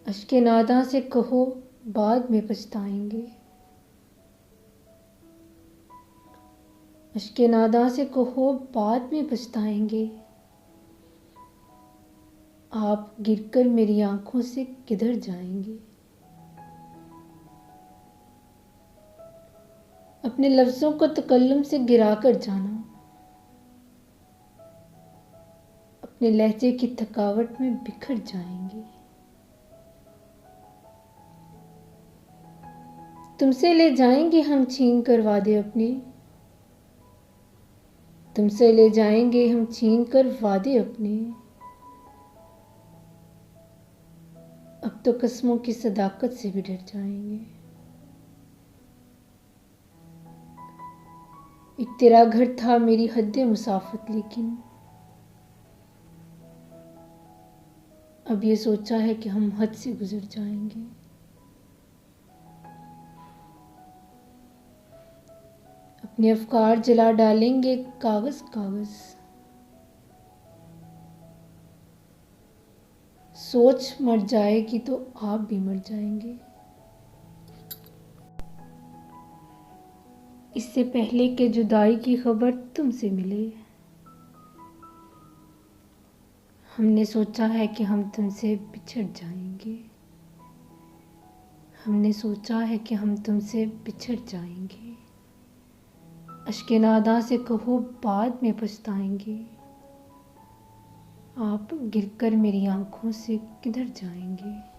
अश्के नादा से कहो बाद में पछताएंगे। अश्के नादा से कहो बाद में पछताएंगे। आप गिरकर मेरी आंखों से किधर जाएंगे। अपने लफ्ज़ों को तकल्लुम से गिरा कर जाना, अपने लहजे की थकावट में बिखर जाएंगे। तुमसे ले जाएंगे हम छीन कर वादे अपने, तुमसे ले जाएंगे हम छीन कर वादे अपने। अब तो कसमों की सदाकत से भी डर जाएंगे। एक तेरा घर था मेरी हद्दे मुसाफत, लेकिन अब ये सोचा है कि हम हद से गुजर जाएंगे। अपने अफकार जला डालेंगे कागज कागज, सोच मर जाएगी तो आप भी मर जाएंगे। इससे पहले कि जुदाई की खबर तुमसे मिले, हमने सोचा है कि हम तुमसे बिछड़ जाएंगे। हमने सोचा है कि हम तुमसे बिछड़ जाएंगे। अश्के नादा से कहो बाद में पछताएंगे। आप गिरकर मेरी आंखों से किधर जाएंगे।